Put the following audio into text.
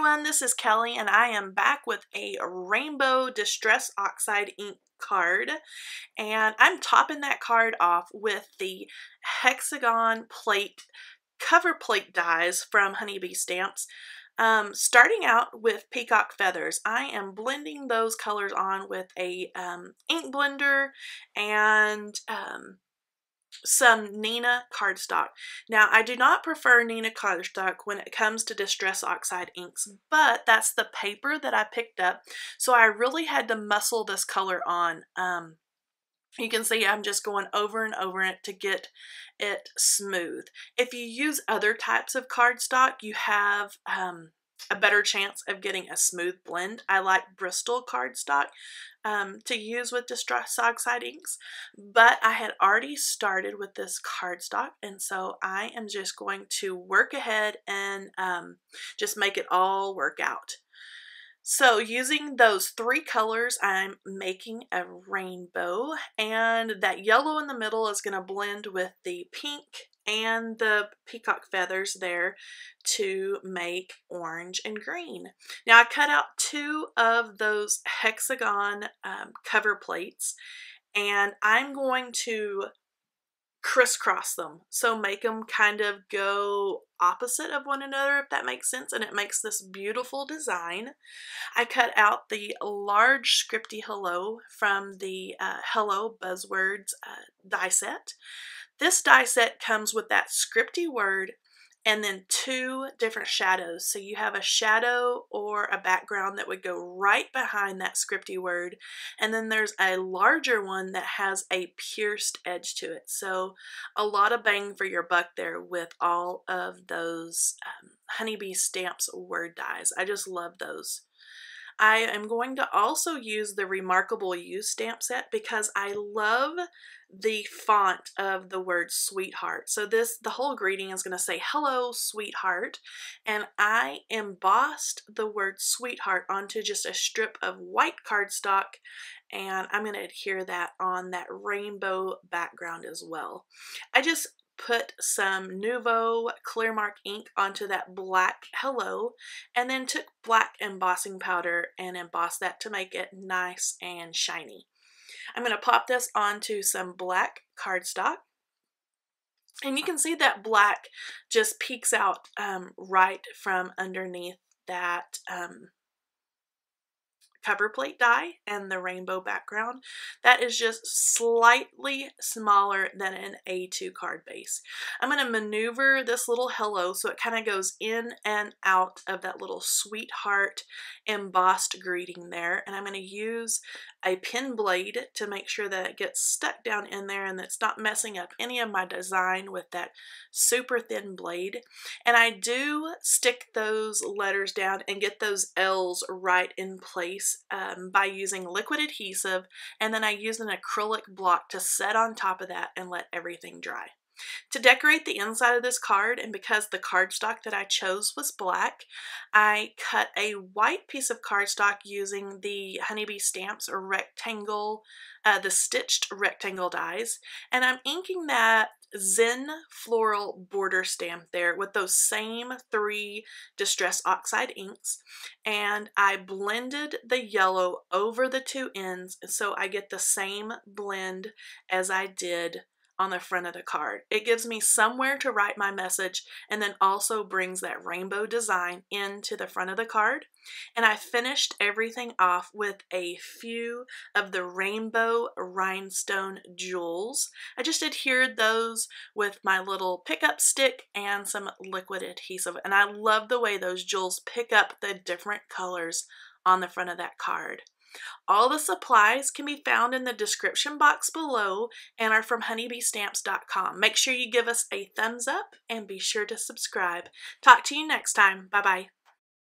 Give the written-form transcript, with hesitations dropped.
everyone, this is Kelly and I am back with a rainbow distress oxide ink card, and I'm topping that card off with the Hexagon plate cover plate dies from Honeybee Stamps. Starting out with Peacock feathers, I am blending those colors on with a ink blender and some Neenah cardstock. Now, I do not prefer Neenah cardstock when it comes to Distress Oxide inks, but that's the paper that I picked up, so I really had to muscle this color on. You can see I'm just going over and over it to get it smooth. If you use other types of cardstock, you have a better chance of getting a smooth blend. I like Bristol cardstock to use with Distress Oxide inks, but I had already started with this cardstock, and so I am just going to work ahead and just make it all work out. So using those three colors, I'm making a rainbow, and that yellow in the middle is going to blend with the pink and the peacock feathers there to make orange and green. Now I cut out two of those Hexagon cover plates, and I'm going to crisscross them, so make them kind of go opposite of one another, if that makes sense, and it makes this beautiful design. I cut out the large scripty hello from the Hello Buzzwords die set. This die set comes with that scripty word and then two different shadows. So you have a shadow or a background that would go right behind that scripty word, and then there's a larger one that has a pierced edge to it. So a lot of bang for your buck there with all of those Honeybee Stamps word dies. I just love those. I am going to also use the Remarkable You stamp set because I love the font of the word sweetheart. So the whole greeting is going to say hello sweetheart, and I embossed the word sweetheart onto just a strip of white cardstock, and I'm going to adhere that on that rainbow background as well. I just put some Nuvo clear mark ink onto that black hello, and then took black embossing powder and embossed that to make it nice and shiny. I'm going to pop this onto some black cardstock, and you can see that black just peeks out right from underneath that cover plate die and the rainbow background. That is just slightly smaller than an A2 card base. I'm going to maneuver this little hello so it kind of goes in and out of that little sweetheart embossed greeting there, and I'm going to use a pen blade to make sure that it gets stuck down in there and it's not messing up any of my design with that super thin blade. And I do stick those letters down and get those L's right in place by using liquid adhesive, and then I use an acrylic block to set on top of that and let everything dry. To decorate the inside of this card, and because the cardstock that I chose was black, I cut a white piece of cardstock using the Honeybee Stamps rectangle, the stitched rectangle dies, and I'm inking that Zen Floral border stamp there with those same three Distress Oxide inks, and I blended the yellow over the two ends so I get the same blend as I did on the front of the card. It gives me somewhere to write my message, and then also brings that rainbow design into the front of the card. And I finished everything off with a few of the rainbow rhinestone jewels. I just adhered those with my little pickup stick and some liquid adhesive, and I love the way those jewels pick up the different colors on the front of that card. All the supplies can be found in the description box below and are from honeybeestamps.com. Make sure you give us a thumbs up and be sure to subscribe. Talk to you next time. Bye-bye.